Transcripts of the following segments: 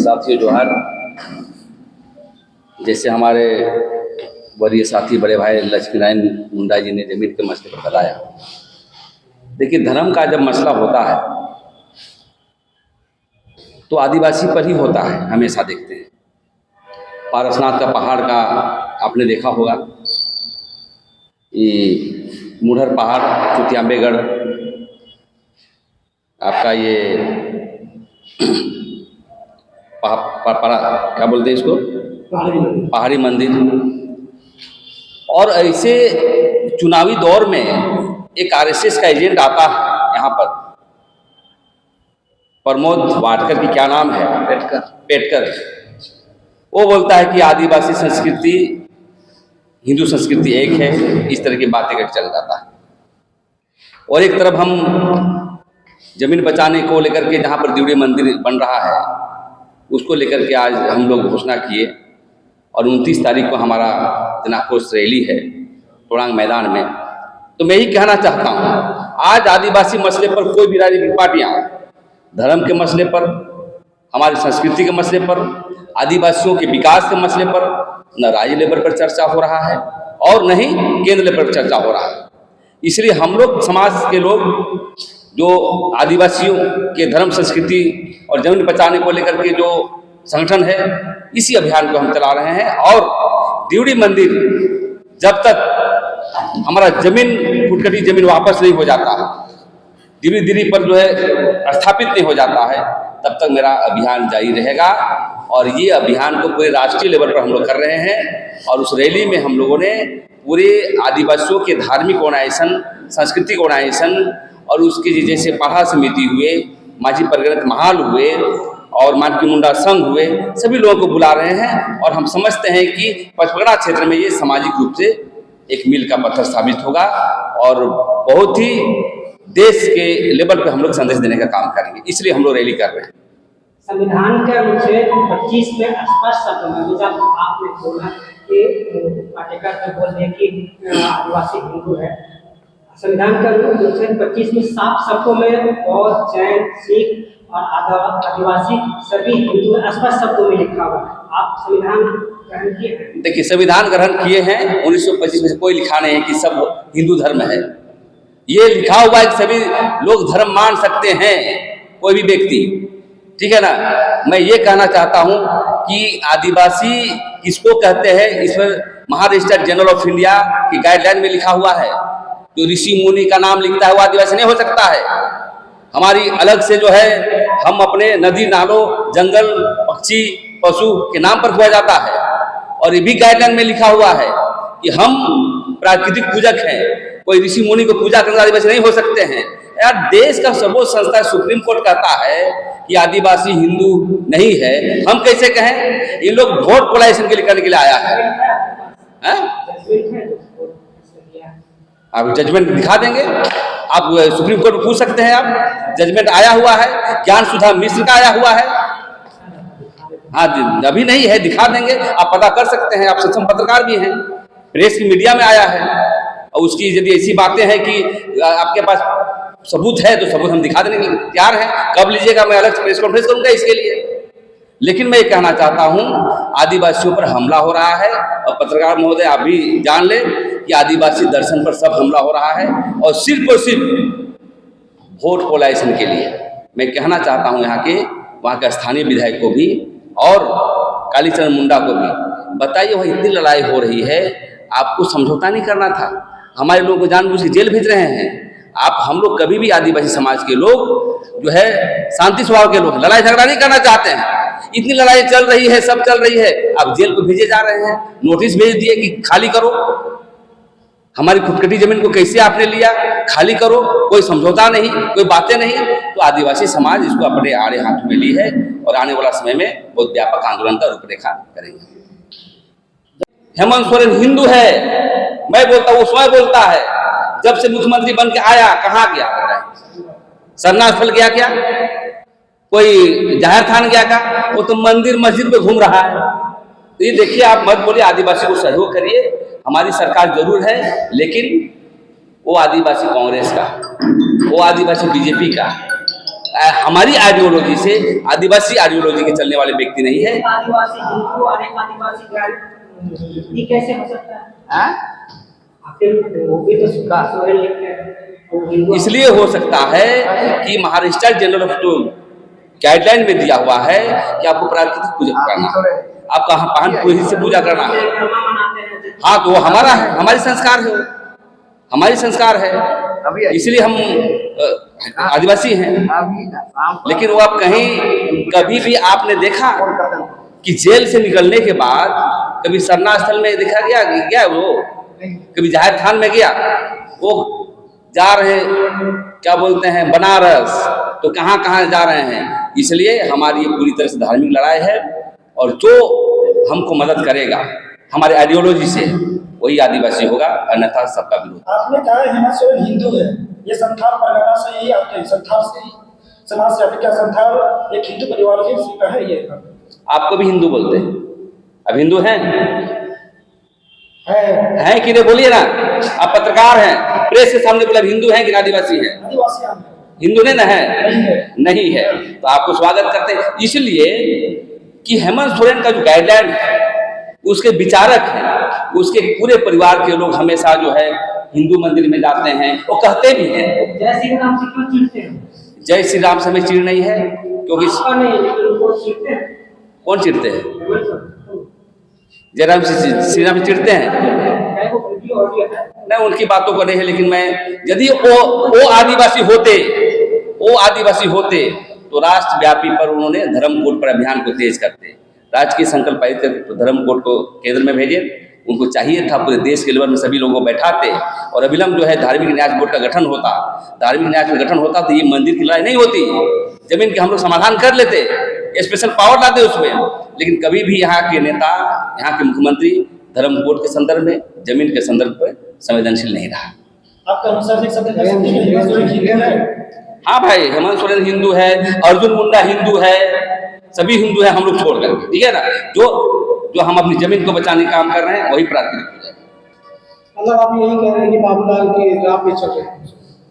साथियों जोहार। जैसे हमारे वरीय साथी बड़े भाई लक्ष्मी नारायण मुंडा जी ने जमीन के मसले पर बताया, देखिए धर्म का जब मसला होता है तो आदिवासी पर ही होता है, हमेशा देखते हैं। पारसनाथ का पहाड़ का आपने देखा होगा, ये मुढ़र पहाड़, चुतियांबेगढ़, आपका ये क्या बोलते हैं इसको, पहाड़ी मंदिर। और ऐसे चुनावी दौर में एक आरएसएस का एजेंट आता है यहाँ पर, प्रमोद वाडकर की क्या नाम है, पेटकर। वो बोलता है कि आदिवासी संस्कृति हिंदू संस्कृति एक है, इस तरह की बातें करके चल जाता है। और एक तरफ हम जमीन बचाने को लेकर के जहाँ पर दिवड़ी मंदिर बन रहा है उसको लेकर के आज हम लोग घोषणा किए, और 29 तारीख को हमारा जनाक्रोश रैली है टोड़ांग मैदान में। तो मैं ही कहना चाहता हूँ, आज आदिवासी मसले पर कोई भी राजनीतिक पार्टियाँ, धर्म के मसले पर, हमारी संस्कृति के मसले पर, आदिवासियों के विकास के मसले पर न राज्य लेवल पर चर्चा हो रहा है और न ही केंद्र लेवल पर चर्चा हो रहा है। इसलिए हम लोग समाज के लोग जो आदिवासियों के धर्म, संस्कृति और जमीन बचाने को लेकर के जो संगठन है, इसी अभियान को हम चला रहे हैं। और दिवड़ी मंदिर जब तक हमारा जमीन, फुटकटी जमीन वापस नहीं हो जाता है, दिवड़ी पर जो है स्थापित नहीं हो जाता है, तब तक मेरा अभियान जारी रहेगा। और ये अभियान को पूरे राष्ट्रीय लेवल पर हम लोग कर रहे हैं। और उस रैली में हम लोगों ने पूरे आदिवासियों के धार्मिक ऑर्गेनाइजेशन, सांस्कृतिक ऑर्गेनाइजेशन और उसके जैसे पाढ़ा समिति हुए, माझी परगणत महाल हुए और मानकी मुंडा संघ हुए, सभी लोगों को बुला रहे हैं। और हम समझते हैं कि पचपगड़ा क्षेत्र में ये सामाजिक रूप से एक मील का पत्थर साबित होगा और बहुत ही देश के लेवल पे हम लोग संदेश देने का काम करेंगे, इसलिए हम लोग रैली कर रहे हैं। संविधान के अनुच्छेद 25 में स्पष्ट शब्दों में जब आपने बोला कि पाटेकर जो बोल रहे कि आदिवासी हिंदू है, संविधान के अनुच्छेद 25 में साफ शब्दों में बौद्ध, जैन, सिख और आदिवासी सभी हिंदू स्पष्ट शब्दों में लिखा हुआ है। आप संविधान ग्रहण किए हैं? देखिए, संविधान ग्रहण किए हैं 1925 में, से कोई लिखा नहीं है कि सब हिंदू धर्म है। ये लिखा हुआ है कि सभी लोग धर्म मान सकते हैं, कोई भी व्यक्ति, ठीक है ना। मैं ये कहना चाहता हूँ कि आदिवासी किसको कहते हैं, इस पर महारजिस्टर जनरल ऑफ इंडिया की गाइडलाइन में लिखा हुआ है। जो ऋषि मुनि का नाम लिखता है वो आदिवासी नहीं हो सकता है। हमारी अलग से जो है, हम अपने नदी, नालों, जंगल, पक्षी, पशु के नाम पर हुआ जाता है। और ये भी गाइडलाइन में लिखा हुआ है कि हम प्राकृतिक पूजक हैं, कोई ऋषि मुनि को पूजा करने आदिवासी नहीं हो सकते हैं। यार, देश का सर्वोच्च संस्था सुप्रीम कोर्ट कहता है कि आदिवासी हिंदू नहीं है, हम कैसे कहें? ये लोग वोट पोलाइजेशन के लिए करने के लिए आया है। आप जजमेंट दिखा देंगे, आप सुप्रीम कोर्ट में पूछ सकते हैं, आप जजमेंट आया हुआ है, ज्ञान सुधा मिश्र का आया हुआ है। हाँ, अभी नहीं है, दिखा देंगे, आप पता कर सकते हैं, आप सक्षम पत्रकार भी हैं, प्रेस की मीडिया में आया है। और उसकी यदि ऐसी बातें हैं कि आपके पास सबूत है तो सबूत हम दिखा देने के लिए तैयार हैं। कब लीजिएगा, मैं अलग से प्रेस कॉन्फ्रेंस करूंगा इसके लिए। लेकिन मैं ये कहना चाहता हूँ, आदिवासियों पर हमला हो रहा है। और पत्रकार महोदय, आप भी जान लें कि आदिवासी दर्शन पर सब हमला हो रहा है, और सिर्फ वोट पोलाइजेशन के लिए। मैं कहना चाहता हूँ यहाँ के, वहाँ के स्थानीय विधायक को भी और कालीचरण मुंडा को भी, बताइए वह इतनी लड़ाई हो रही है, आपको समझौता नहीं करना था। हमारे लोगों को जानबूझ के जेल भेज रहे हैं आप। हम लोग कभी भी, आदिवासी समाज के लोग जो है शांति स्वभाव के लोग, लड़ाई झगड़ा नहीं करना चाहते हैं। इतनी लड़ाई चल रही है, सब चल रही है, अब जेल को भेजे जा रहे हैं, नोटिस भेज दिए कि खाली करो, हमारी फुटकटी जमीन को कैसे आपने लिया, खाली करो, कोई समझौता नहीं, कोई बातें नहीं। तो आदिवासी समाज इसको अपने आड़े हाथ में ली है और आने वाला समय में बहुत व्यापक आंदोलन का रूपरेखा करेंगे। हेमंत सोरेन हिंदू है, मैं बोलता हूँ, उसमें बोलता है, जब से मुख्यमंत्री बन के आया कहाँ गया? सरना स्थल गया क्या? कोई जाहिर थान गया क्या? वो तो मंदिर मस्जिद पे घूम रहा है। तो ये देखिए, आप मत बोलिए, आदिवासी को सहयोग करिए। हमारी सरकार जरूर है, लेकिन वो आदिवासी कांग्रेस का, वो आदिवासी बीजेपी का, हमारी आइडियोलॉजी से, आदिवासी आइडियोलॉजी के चलने वाले व्यक्ति नहीं है। आदिवासी हिंदू और एक आदिवासी गाड़ी, ये कैसे हो सकता है? हाँ? आखिर वो भी तो सोरेन लिखते हैं, वो हिंदू। इसलिए हो सकता है कि महाराष्ट्र जनरल ऑफ टू गाइडलाइन में दिया हुआ है कि आपको प्राकृतिक पूजा करना, आप कहाँ पान पूरी से पूजा करना है। कर्मा मनाते हैं। हाँ, तो वो हमारा है, हमारी संस्कार है, हमारी संस्कार है, इसलिए हम आदिवासी हैं। लेकिन वो आप कहीं कभी भी आपने देखा कि जेल से निकलने के बाद कभी सरना स्थल में देखा गया वो कभी जाहिर खान में गया, वो जा रहे क्या बोलते हैं बनारस, तो कहाँ कहाँ जा रहे हैं। इसलिए हमारी ये पूरी तरह से धार्मिक लड़ाई है, और जो हमको मदद करेगा हमारे आइडियोलॉजी से वही आदिवासी होगा, अन्यथा सबका विरोध। आपने कहा हेमंत सोरेन हिंदू है, ये संथाल परगना से ही आते हैं, संथाल से ही समाज से आते। क्या संथाल एक हिंदू परिवार से है? ये आपको भी हिंदू बोलते हैं, अब हिंदू हैं है कि नहीं बोलिए ना, आप पत्रकार हैं, प्रेस के सामने बोला हिंदू हैं कि आदिवासी हैं? आदिवासी हिंदू नहीं ना है, नहीं है, तो आपको स्वागत करते हैं। इसलिए कि हेमंत सोरेन का जो गाइडलाइन है, उसके विचारक हैं, उसके पूरे परिवार के लोग हमेशा जो है हिंदू मंदिर में जाते हैं, वो कहते भी हैं। जय श्री राम से क्यों चिढ़ते हैं? जय श्री राम से हमें चिढ़ नहीं है, क्योंकि आपका नहीं, लेकिन उनको चिढ़ते हैं। कौन चिढ़ते हैं? जयराम श्री राम चिढ़ते हैं? नहीं, उनकी बातों को नहीं है, लेकिन मैं यदि वो आदिवासी होते तो राष्ट्रव्यापी पर उन्होंने धर्म कोड पर अभियान को तेज करते, राजकीय संकल्प पारित करके धर्म कोड को केंद्र में भेजे। उनको चाहिए था पूरे देश के लेवल में सभी लोगों को बैठाते और अविलंब जो है धार्मिक न्यास बोर्ड का गठन होता। धार्मिक न्यास का गठन होता तो ये मंदिर की लड़ाई नहीं होती, जमीन के हम लोग समाधान कर लेते, स्पेशल पावर लाते उसमें। लेकिन कभी भी यहाँ के नेता, यहाँ के मुख्यमंत्री धर्म कोड के संदर्भ में, जमीन के संदर्भ पर संवेदनशील नहीं रहा। आपका अनुसार देख सकते हैं? हाँ भाई, हेमंत सोरेन हिंदू है, अर्जुन मुंडा हिंदू है, सभी हिंदू है, हम लोग छोड़ करके, ठीक है ना। जो हम अपनी जमीन को बचाने का काम कर रहे हैं वही प्राकृतिक पूजा है। मतलब आप यही कह रहे हैं कि बाबूलाल के राह पे चल रहे हैं?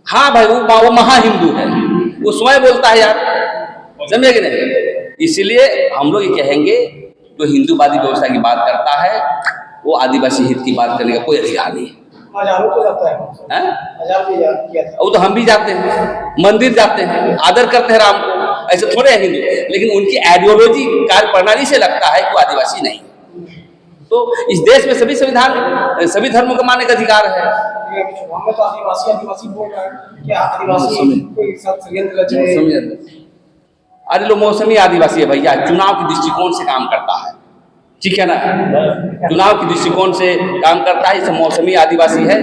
हाँ भाई, वो महा हिंदू है, वो स्वयं बोलता है यार, समझे कि नहीं। इसीलिए हम लोग ये कहेंगे जो हिंदूवादी व्यवस्था की बात करता है वो आदिवासी हित की बात करने का कोई अधिकार नहीं है। हजारों को जाता है, हजार भी किया था। वो तो हम भी जाते हैं, मंदिर जाते हैं, आदर करते हैं राम को, ऐसे थोड़े हैं हिंदू। लेकिन उनकी आइडियोलॉजी कार्य प्रणाली से लगता है कि वो आदिवासी नहीं। तो इस देश में सभी संविधान, सभी धर्मों को मानने का अधिकार है। तो आदिवासी बोल रहा है, क्या आदिवासी कोई षड्यंत्र रच रहे हैं? अरे लो, मौसमी आदिवासी है भैया, चुनाव के दृष्टिकोण से काम करता है, ठीक है ना, चुनाव के दृष्टिकोण से काम करता है। इसे मौसमी आदिवासी है।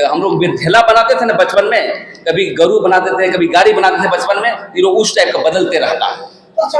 हम लोग थैला बनाते थे ना बचपन में, कभी गरु बनाते थे, कभी गाड़ी बनाते थे बचपन में, ये लोग उस टाइप का बदलते रहता है। अच्छा।